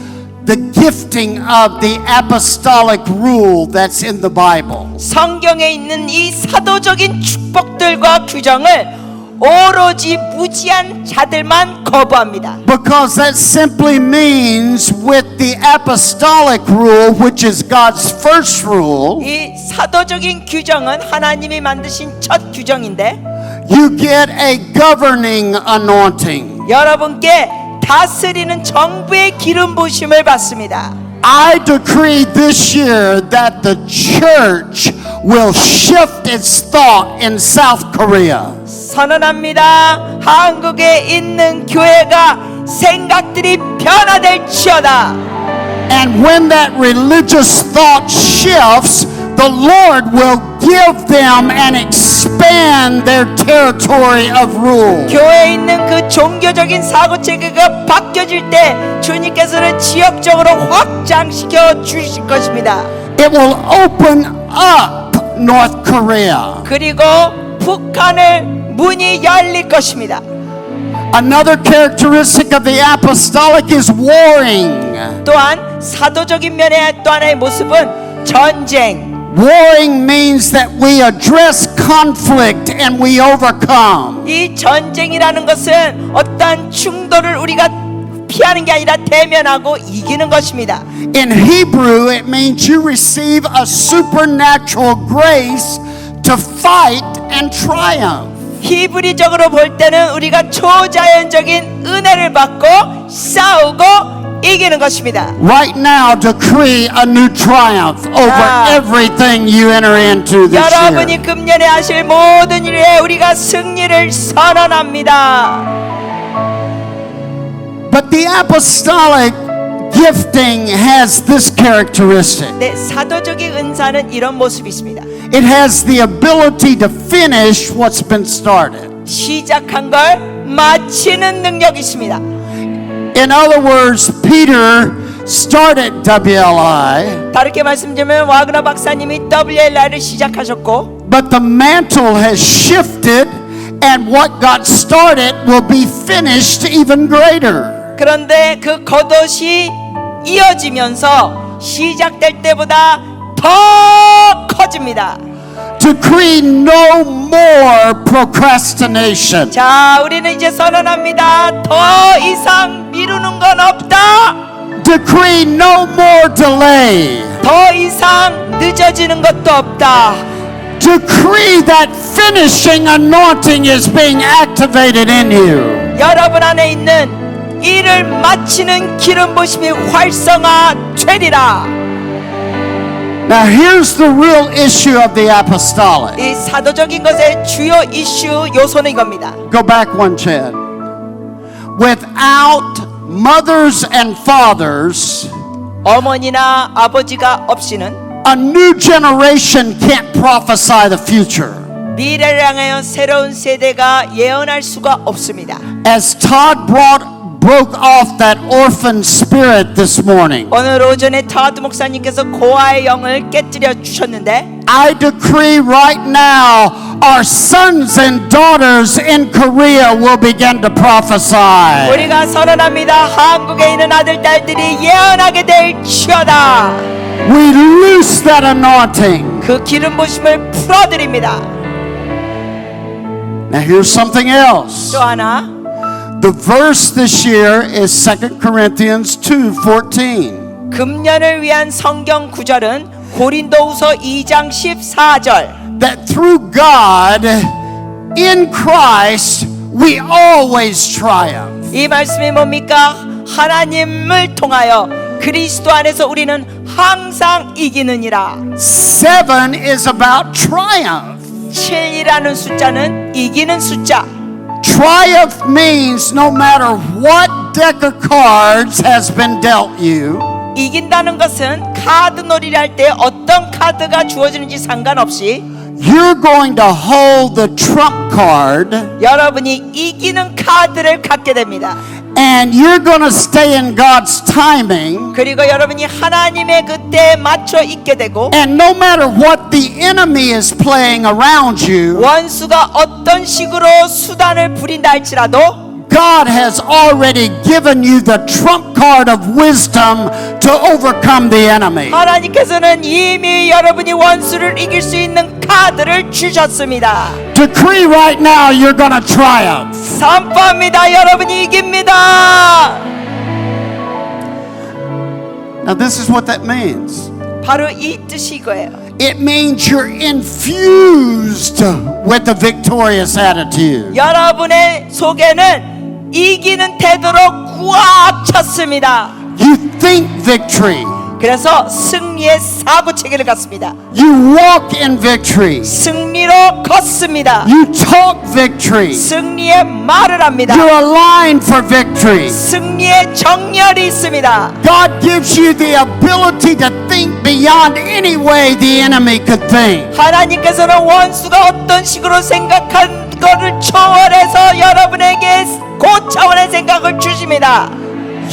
the gifting of the apostolic rule that's in the Bible. 성경에 있는 이 사도적인 축복들과 규정을 오로지 무지한 자들만 거부합니다. Because that simply means with the apostolic rule, which is God's first rule, 이 사도적인 규정은 하나님이 만드신 첫 규정인데 you get a governing anointing. 여러분께 다스리는 정부의 기름 부으심을 받습니다. I decree this year that the church will shift its thought in South Korea. 선언합니다. 한국에 있는 교회가 생각들이 변화될지어다. And when that religious thought shifts, the Lord will give them and expand their territory of rule. 교회에 있는 그 종교적인 사고 체계가 바뀌어질 때 주님께서는 지역적으로 확장시켜 주실 것입니다. It will open up North Korea. 그리고 북한을 문이 열릴 것입니다. Another characteristic of the apostolic is warring. 또한 사도적인 면의 또 하나의 모습은 전쟁. Warring means that we address conflict and we overcome. 이 전쟁이라는 것은 어떠한 충돌을 우리가 피하는 게 아니라 대면하고 이기는 것입니다. In Hebrew, it means you receive a supernatural grace to fight and triumph. 히브리적으로 볼 때는 우리가 초자연적인 은혜를 받고 싸우고 이기는 것입니다. Right now, decree a new triumph over Ah. everything you enter into this year. 여러분이 금년에 하실 모든 일에 우리가 승리를 선언합니다. But the apostolic gifting has this characteristic. 네, 사도적인 은사는 이런 모습이 있습니다. It has the ability to finish what's been started. 시작한 걸 마치는 능력이 있습니다. In other words, Peter started WLI, 다르게 말씀드리면 와그너 박사님이 WLI를 시작하셨고 but the mantle has shifted, and what got started will be finished even greater. 그런데 그 겉옷이 이어지면서 시작될 때보다 더 커집니다. Decree no more procrastination. 자, 우리는 이제 선언합니다. 더 이상 미루는 건 없다. Decree no more delay. 더 이상 늦어지는 것도 없다. Decree that finishing anointing is being activated in you. 여러분 안에 있는 일을 마치는 기름 부심이 활성화되리라. Now here's the real issue of the apostolic. 이 사도적인 것의 주요 이슈 요소는 이겁니다. Go back one, Chad. Without mothers and fathers, 어머니나 아버지가 없이는 a new generation can't prophesy the future. 미래를 향하여 새로운 세대가 예언할 수가 없습니다. As Todd brought broke off that orphan spirit this morning. 오늘 오전에 타드 목사님께서 고아의 영을 깨뜨려 주셨는데 I decree right now our sons and daughters in Korea will begin to prophesy. 우리가 선언합니다. 한국에 있는 아들 딸들이 예언하게 될지어다. We loose that anointing. 그 기름 부심을 풀어드립니다. Now here's something else. 또 하나 The verse this year is 2 Corinthians 2:14. 금년을 위한 성경 구절은 고린도후서 2장 14절. That through God in Christ we always triumph. 이 말씀이 뭡니까? 하나님을 통하여 그리스도 안에서 우리는 항상 이기느니라. 7 is about triumph. 7이라는 숫자는 이기는 숫자. Triumph means no matter what deck of cards has been dealt you, 이긴다는 것은 카드 놀이를 할 때 어떤 카드가 주어지는지 상관없이 you're going to hold the trump card 여러분이 이기는 카드를 갖게 됩니다. and you're going to stay in God's timing. 그리고 여러분이 하나님의 그때에 맞춰 있게 되고 And no matter what the enemy is playing around you, 원수가 어떤 식으로 수단을 부린다 할지라도 God has already given you the trump card of wisdom to overcome the enemy. 하나님께서는 이미 여러분이 원수를 이길 수 있는 카드를 주셨습니다. Decree right now you're going to triumph. 선포합니다. 여러분이 이깁니다. Now this is what that means. 바로 이 뜻이 이거예요. It means you're infused with the victorious attitude. 여러분의 속에는 이기는 태도로 꽉 찼습니다. You think victory. 그래서 승리의 사고체계를 갖습니다. You walk in victory. 승리로 걷습니다. You talk victory. 승리의 말을 합니다. You're aligned for victory. 승리의 정열이 있습니다. God gives you the ability to think beyond any way the enemy could think. 하나님께서는 원수가 어떤 식으로 생각한 거를 초월해서 여러분에게 고차원의 생각을 주십니다.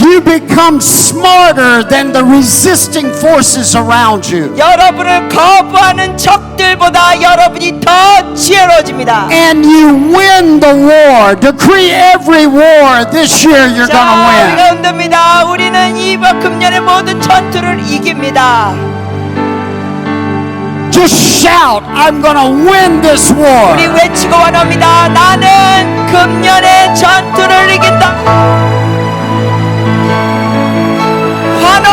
You become smarter than the resisting forces around you. 여러분을 거부하는 적들보다 여러분이 더 지혜로워집니다. And you win the war. Decree every war this year you're 자, going to 우리가 win. 흔듭니다. 우리는 이번 금년의 모든 전투를 이깁니다. Just shout, I'm going to win this war. 우리 외치고 원합니다. 나는 금년의 전투를 이긴다. 환호!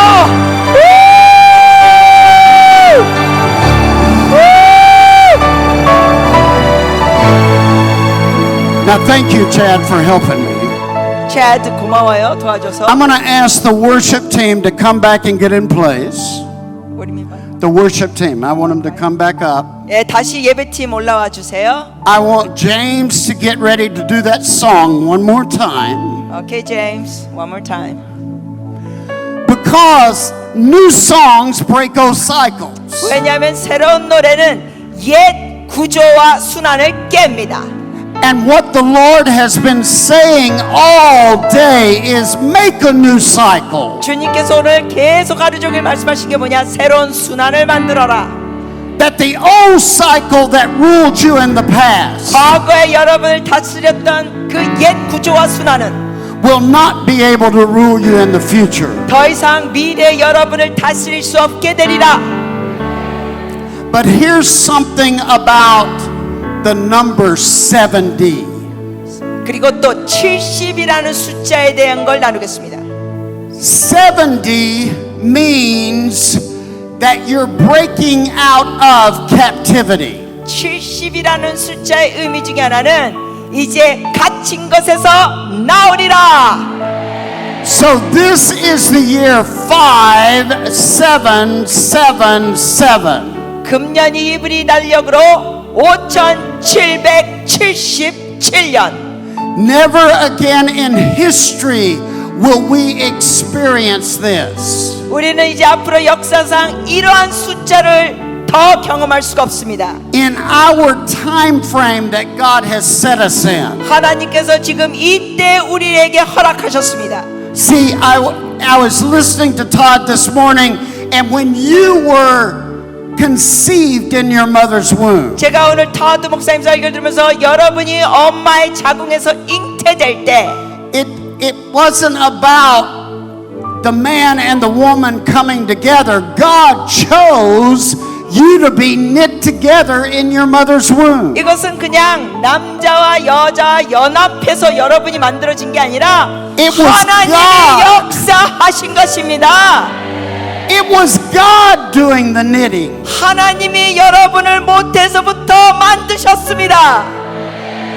Now thank you, Chad, for helping me. 채드 고마워요. 도와줘서. I'm going to ask the worship team to come back and get in place. What do you mean by that? The worship team, I want them to come back up. 예, 다시 예배팀 올라와 주세요. I want James to get ready to do that song one more time. Okay, James. One more time. Because new songs break old cycles. 왜냐하면 새로운 노래는 옛 구조와 순환을 깹니다. And what the Lord has been saying all day is make a new cycle. 주님께서 오늘 계속 하루 종일 말씀하신 게 뭐냐? 새로운 순환을 만들어라. That the old cycle that ruled you in the past 과거에 여러분을 다스렸던 그 옛 구조와 순환은 will not be able to rule you in the future. 더 이상 미래의 여러분을 다스릴 수 없게 되리라. But here's something about the number 70. 그리고 또 70이라는 숫자에 대한 걸 나누겠습니다. 70 means that you're breaking out of captivity. 70이라는 숫자의 의미 중에 하나는 이제 갇힌 것에서 나오리라. So this is the year 5777. 금년이 이브리 달력으로 5777년. Never again in history will we experience this. 우리는 이제 앞으로 역사상 이러한 숫자를 더 더 경험할 수가 없습니다. in our time frame that God has set us in. 하나님께서 지금 이때 우리에게 허락하셨습니다. See, I was listening to Todd this morning, and when you were conceived in your mother's womb, 제가 오늘 타드 목사님 설교를 들으면서 여러분이 엄마의 자궁에서 잉태될 때 it wasn't about the man and the woman coming together. God chose you to be knit together in your mother's womb. 이것은 그냥 남자와 여자 연합해서 여러분이 만들어진 게 아니라 It was 하나님이 God. 역사하신 것입니다. It was God doing the knitting. 하나님이 여러분을 모태에서부터 만드셨습니다.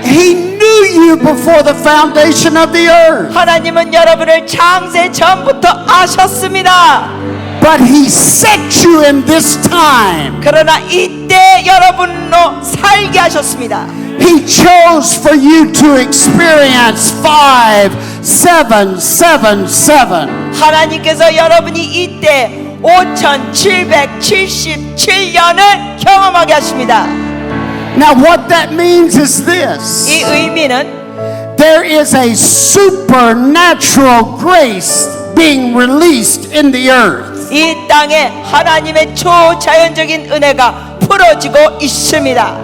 He knew you before the foundation of the earth. 하나님은 여러분을 창세 전부터 아셨습니다. But He set you in this time. 그러나 이때 여러분로 살게 하셨습니다. He chose for you to experience 5777. 하나님께서 여러분이 이때 5777년을 경험하게 하십니다. Now what that means is this. 이 의미는 There is a supernatural grace being released in the earth. 이 땅에 하나님의 초자연적인 은혜가 풀어지고 있습니다.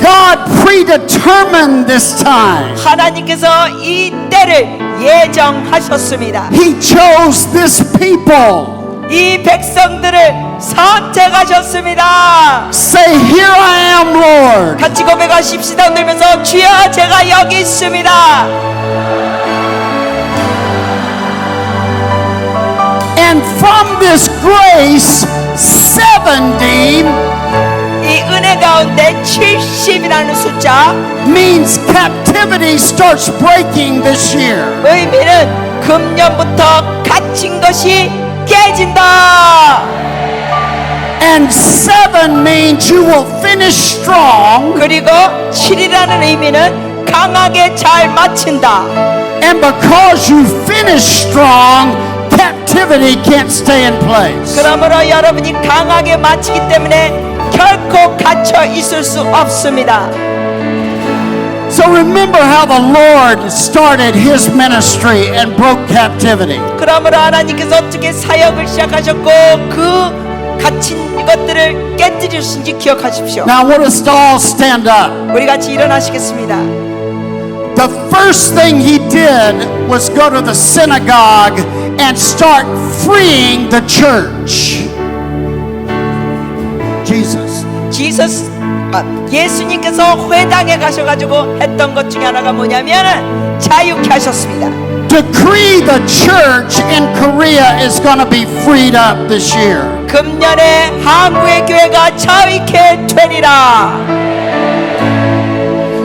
God predetermined this time. 하나님께서 이 때를 예정하셨습니다. He chose this people. 이 백성들을 선택하셨습니다. Say, here I am, Lord. 같이 고백하십시다. 흔들면서 주여 제가 여기 있습니다. And from this grace, 70 이 은혜 가운데 70이라는 숫자 means captivity starts breaking this year. 의미는 금년부터 갇힌 것이 깨진다. And 7 means you will finish strong. 그리고 7이라는 의미는 강하게 잘 마친다. And because you finish strong, captivity can't stay in place. 그러므로 여러분이 강하게 마치기 때문에 결코 갇혀 있을 수 없습니다. So remember how the Lord started His ministry and broke captivity. 그러므로 하나님께서 어떻게 사역을 시작하셨고 그 갇힌 것들을 깨뜨리신지 기억하십시오. Now I want us to all stand up. 우리 같이 일어나시겠습니다. The first thing he did was go to the synagogue and start freeing the church. 예수님께서 회당에 가셔가지고 했던 것 중에 하나가 뭐냐면은 자유케 하셨습니다. Decree the church in Korea is going to be freed up this year. 금년에 한국의 교회가 자유케 되리라.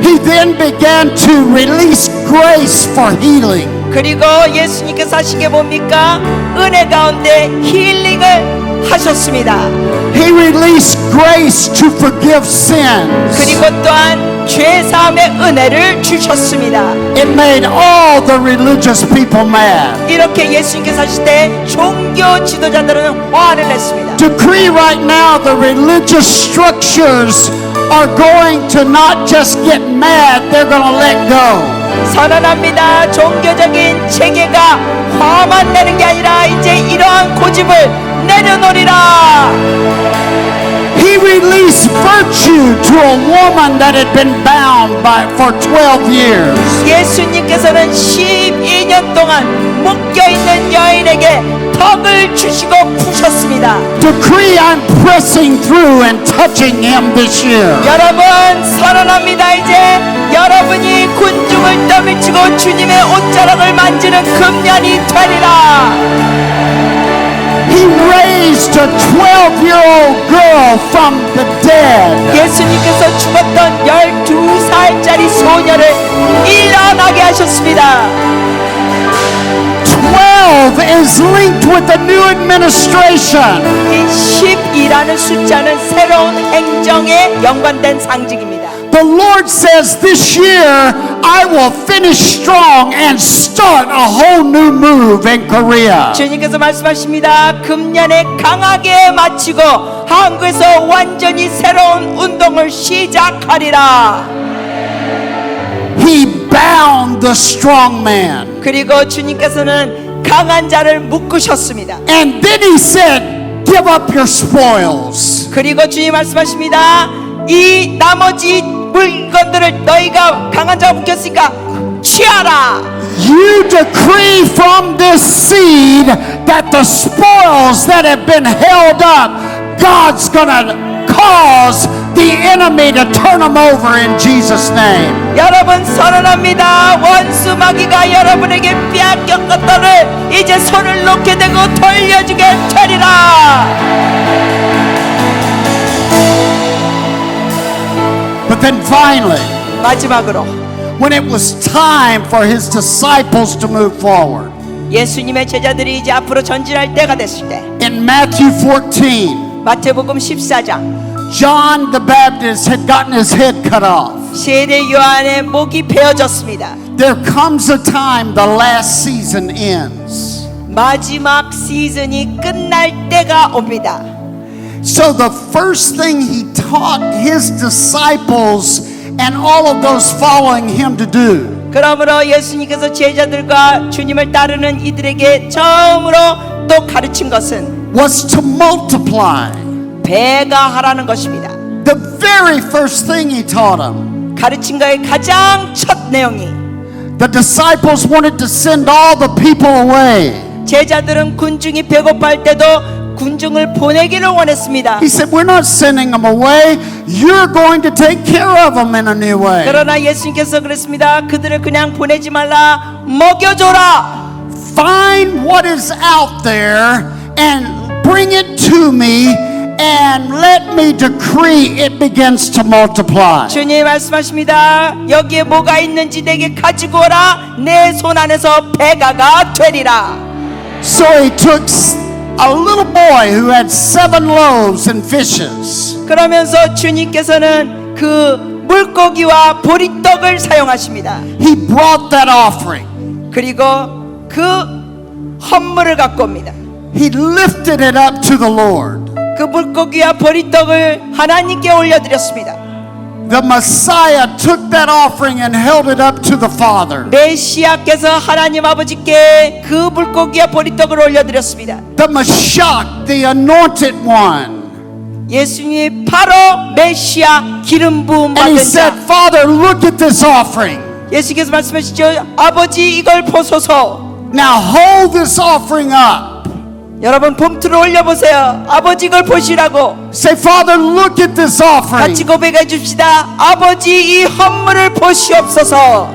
He then began to release grace for healing. 그리고 예수님께서 하신 게 뭡니까? 은혜 가운데 힐링을 하셨습니다. He released grace to forgive sins. 그리고 또한 죄사함의 은혜를 주셨습니다. It made all the religious people mad. 이렇게 예수님께서 하실 때 종교 지도자들은 화를 냈습니다. Decree right now the religious structures are going to not just get mad, they're going to let go. 선언합니다. 종교적인 체계가 화만 내는 게 아니라 이제 이러한 고집을 내려놓으리라. He released virtue to a woman that had been bound for 12 years. 예수님께서는 12년 동안 묶여있는 여인에게 덕을 주시고 푸셨습니다. Decree I'm pressing through and touching him this year. 여러분 선언합니다. 이제 여러분이 군중을 떠밀치고 주님의 옷자락을 만지는 금년이 되리라. He raised a 12-year-old girl from the dead. 예수님께서 죽었던 12살짜리 소녀를 일어나게 하셨습니다. 12 is linked with the new administration. 이 10이라는 숫자는 새로운 행정에 연관된 상징입니다. The Lord says this year I will finish strong and start a whole new move in Korea. 주님께서 말씀하십니다. 금년에 강하게 마치고 한국에서 완전히 새로운 운동을 시작하리라. He bound the strong man. 그리고 주님께서는 강한 자를 묶으셨습니다. And then he said, give up your spoils. 그리고 주님 말씀하십니다. 이 나머지 물건들을 너희가 강한 자가 묶였으니까 취하라. You decree from this seed that the spoils that have been held up, God's gonna cause the enemy to turn them over in Jesus' name. 여러분 선언합니다. 원수 마귀가 여러분에게 빼앗긴 것들을 이제 손을 놓게 되고 돌려주게 되리라. But then finally, 마지막으로 when it was time for his disciples to move forward, 예수님의 제자들이 이제 앞으로 전진할 때가 됐을 때 in Matthew 14, 마태복음 14장 John the Baptist had gotten his head cut off. 세례 요한의 목이 베어졌습니다. There comes a time the last season ends. 마지막 시즌이 끝날 때가 옵니다. So the first thing he taught his disciples and all of those following him to do 그러므로 예수님께서 제자들과 주님을 따르는 이들에게 처음으로 또 가르친 것은 was to multiply. 배가 하라는 것입니다. The very first thing he taught them. 가르친 거의 가장 첫 내용이 The disciples wanted to send all the people away. 제자들은 군중이 배고파할 때도 군중을 보내기를 원했습니다. He said, we're not sending them away. You're going to take care of them in a new way. 그러나 예수님께서 그랬습니다. 그들을 그냥 보내지 말라. 먹여줘라. Find what is out there and bring it to me and let me decree it begins to multiply. 주님 말씀하십니다. 여기에 뭐가 있는지 내게 가지고 오라. 내 손 안에서 배가가 되리라. So he took a little boy who had 7 loaves and fishes. 그러면서 주님께서는 그 물고기와 보리떡을 사용하십니다. He brought that offering. 그리고 그 헌물을 갖고 옵니다. He lifted it up to the Lord. 그 물고기와 보리떡을 하나님께 올려드렸습니다. The Messiah took that offering and held it up to the Father. 메시아께서 하나님 아버지께 그 물고기와 보리떡을 올려드렸습니다. The Mashiach, the anointed one. 예수님이 바로 메시아 기름 부음 And he 받은 said, 자. Father, look at this offering. 예수께서 말씀하시죠. 아버지 이걸 보소서. Now hold this offering up. 여러분 봉투를 올려보세요. 아버지 이걸 보시라고. Say, Father, look at this offering. 같이 고백해 줍시다. 아버지 이 헌물을 보시옵소서.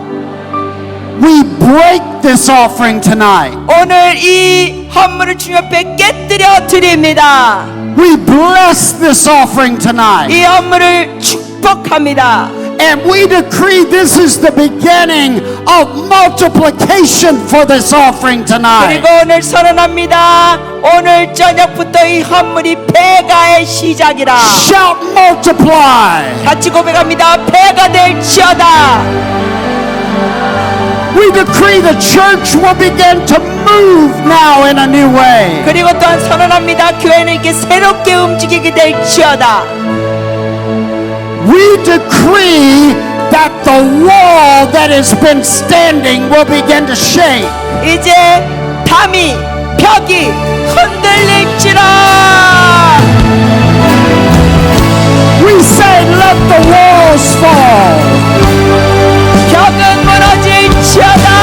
We break this offering tonight. 오늘 이 헌물을 주님 앞에 깨뜨려 드립니다. We bless this offering tonight. 이 헌물을 축복합니다. And we decree this is the beginning of multiplication for this offering tonight. 그리고 오늘 선언합니다. 오늘 저녁부터 이 헌물이 배가의 시작이라. Shout multiply. 같이 고백합니다. 배가 될지어다. We decree the church will begin to move now in a new way. 그리고 또한 선언합니다. 교회는 이렇게 새롭게 움직이게 될지어다. We decree that the wall that has been standing will begin to shake. 이제 담이 벽이 흔들릴지라. We say, let the walls fall. 벽은 무너질지어다.